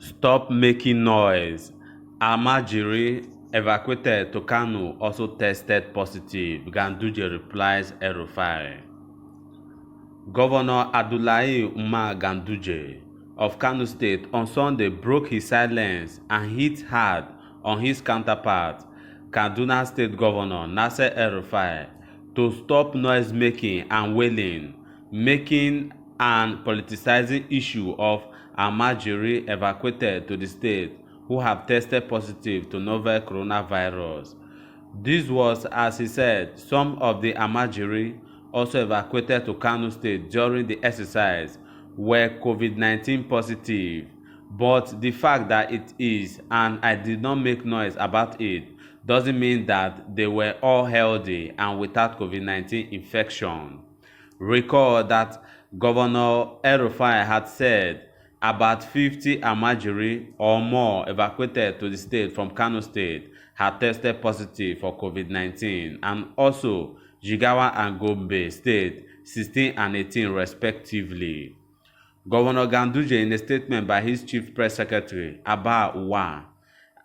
Stop making noise. Almajiri evacuated to Kano also tested positive. Ganduje replies El-Rufai. Governor Abdullahi Umar Ganduje of Kano State on Sunday broke his silence and hit hard on his counterpart, Kaduna State Governor Nasir El-Rufai, to stop noise-making and wailing, making an politicizing issue of Almajiri evacuated to the state who have tested positive to novel coronavirus. This was, as he said, some of the Almajiri also evacuated to Kano State during the exercise were COVID-19 positive. But the fact that it is, and I did not make noise about it, doesn't mean that they were all healthy and without COVID-19 infection. Recall that Governor El-Rufai had said about 50 Almajiri or more evacuated to the state from Kano State had tested positive for COVID-19, and also Jigawa and Gombe State 16 and 18 respectively. Governor Ganduje, in a statement by his chief press secretary, Abba Uwa,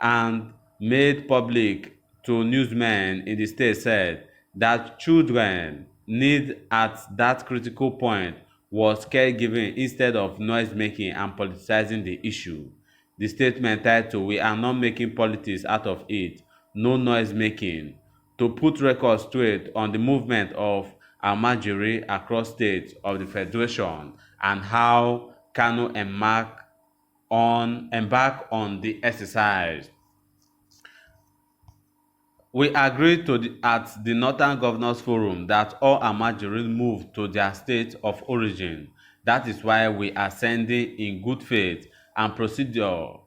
and made public to newsmen in the state, said that children need at that critical point was caregiving instead of noise-making and politicizing the issue. The statement titled, "We are not making politics out of it, no noise-making," to put records straight on the movement of Almajiri across states of the Federation and how Kano embark on the exercise. We agreed at the Northern Governors Forum that all Almajiri move to their state of origin. That is why we are sending in good faith and procedures.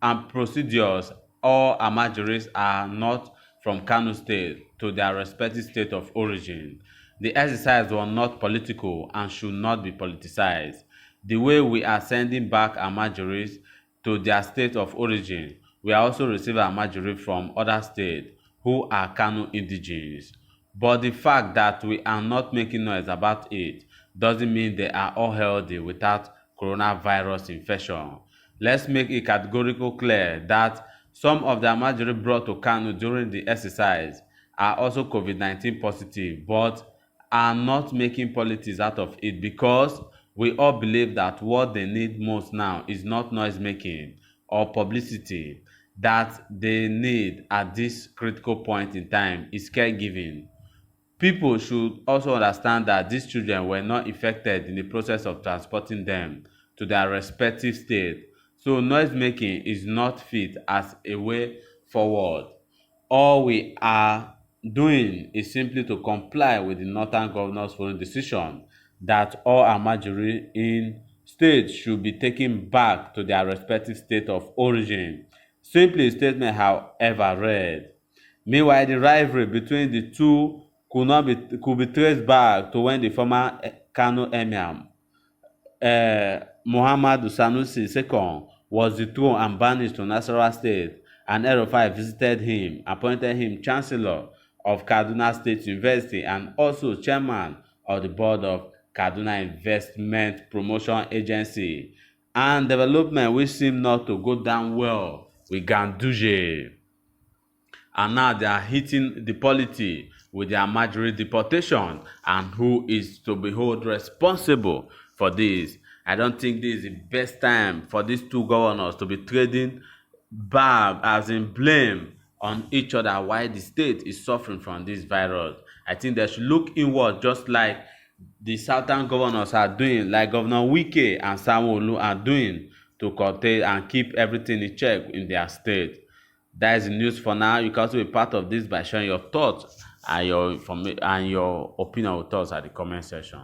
All Almajiris are not from Kano State to their respective state of origin. The exercise was not political and should not be politicized. The way we are sending back Almajiris to their state of origin, we are also receiving Almajiri from other states who are Kano indigenes. But the fact that we are not making noise about it doesn't mean they are all healthy without coronavirus infection. Let's make it categorically clear that some of the Almajiri brought to Kano during the exercise are also COVID-19 positive, but are not making politics out of it, because we all believe that what they need most now is not noise making or publicity. That they need at this critical point in time is caregiving. People should also understand that these children were not infected in the process of transporting them to their respective state. So noise making is not fit as a way forward. All we are doing is simply to comply with the Northern Governors Forum decision that all Almajiri in states should be taken back to their respective state of origin. Simply, statement, however, read. Meanwhile, the rivalry between the two could be traced back to when the former Kano Emir, Muhammadu Sanusi II, was dethroned and banished to Nasarawa State, and El-Rufai visited him, appointed him Chancellor of Kaduna State University and also Chairman of the Board of Kaduna Investment Promotion Agency, and development which seemed not to go down well with Ganduje. And now they are hitting the polity with their Almajiri deportation, and who is to be held responsible for this. I don't think this is the best time for these two governors to be trading bad, as in blame, on each other while the state is suffering from this virus. I think they should look inward, just like the southern governors are doing, like Governor Wike and Sanwo-Olu are doing, to curtail and keep everything in check in their state. That is the news for now. You can also be part of this by sharing your thoughts and your opinion with us at the comment section.